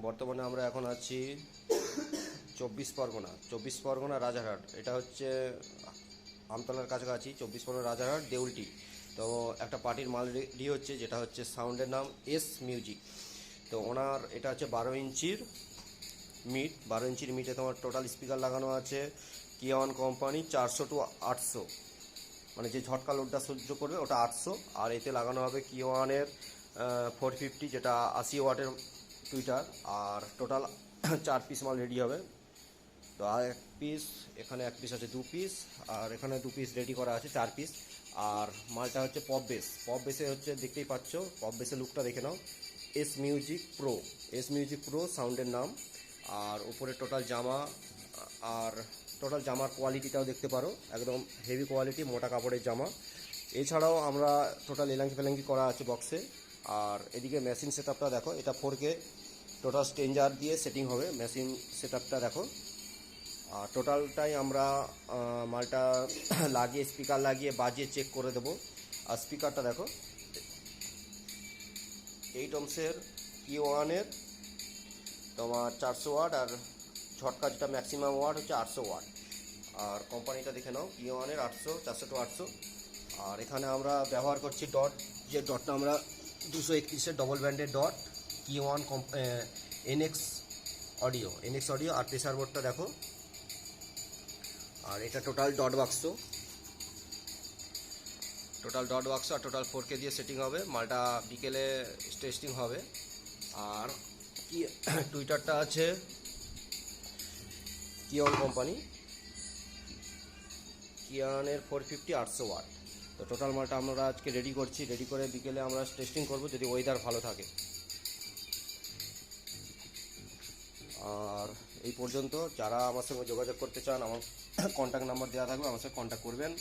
বর্তমানে আমরা এখন আছি 24 পরগনা রাজারহাট। এটা হচ্ছে আমতলার কাছাকাছি, 24 পরগনা রাজারহাট দেউলটি। তো একটা পার্টির মাল রেডি হচ্ছে, যেটা হচ্ছে সাউন্ডের নাম এস মিউজিক। তো ওনার এটা হচ্ছে 12 ইঞ্চির মিট। 12 ইঞ্চির মিটে তোমার টোটাল স্পিকার লাগানো আছে কিওয়ান কোম্পানি 400 to 800, মানে যে ঝটকা লোডটা সহ্য করবে ওটা 800। আর এতে লাগানো হবে কিওয়ানের 450, যেটা 80 ওয়াটের টুইটার। আর টোটাল 4 পিস মাল রেডি হবে। তো আর 1 পিস, এখানে 1 পিস আছে, 2 পিস, আর এখানে 2 পিস রেডি করা আছে, 4 পিস। আর মালটা হচ্ছে পপ বেসে হচ্ছে, দেখতেই পাচ্ছ পপ বেসের লুকটা দেখে নাও। এস মিউজিক প্রো সাউন্ডের নাম। আর উপরে টোটাল জামা, আর টোটাল জামার কোয়ালিটিটাও দেখতে পারো, একদম হেভি কোয়ালিটি, মোটা কাপড়ের জামা। এছাড়াও আমরা টোটাল এলাঙ্কি ফেলাঙ্কি করা আছে বক্সে। আর এদিকে মেশিন সেটআপটা দেখো, এটা 4K টোটাল স্ট্রেঞ্জার দিয়ে সেটিং হবে। মেশিন সেটআপটা দেখো। আর টোটালটাই আমরা মালটা লাগিয়ে, স্পিকার লাগিয়ে বাজিয়ে চেক করে দেবো। আর স্পিকারটা দেখো, 8 ohms কিওয়ানের তোমার 400 ওয়াট, আর ঝটকা যেটা ম্যাক্সিমাম ওয়াট হচ্ছে 800 ওয়াট। আর কোম্পানিটা দেখে নাও, কিওয়ানের 400 to 800। আর এখানে আমরা ব্যবহার করছি ডট, যে ডটটা আমরা 231-এর ডবল ব্যান্ডের ডট, কিওয়ান এনএক্স অডিও। আর প্রেসার বোর্ডটা দেখো। আর এটা টোটাল ডট বাক্স, আর টোটাল 4K দিয়ে সেটিং হবে। মালটা বিকেলে টেস্টিং হবে। আর কি টুইটারটা আছে কিওয়ান কোম্পানি, কিওয়ানের 450 800 ওয়াট। তো টোটাল মালটা আমরা আজকে রেডি করছি, রেডি করে বিকেলে আমরা টেস্টিং করব, যদি ওয়েদার ভালো থাকে। আর এই পর্যন্ত, যারা আমার সঙ্গে যোগাযোগ করতে চান, আমার কন্ট্যাক্ট নাম্বার দেওয়া থাকবে, আমার সঙ্গে কন্ট্যাক্ট করবেন।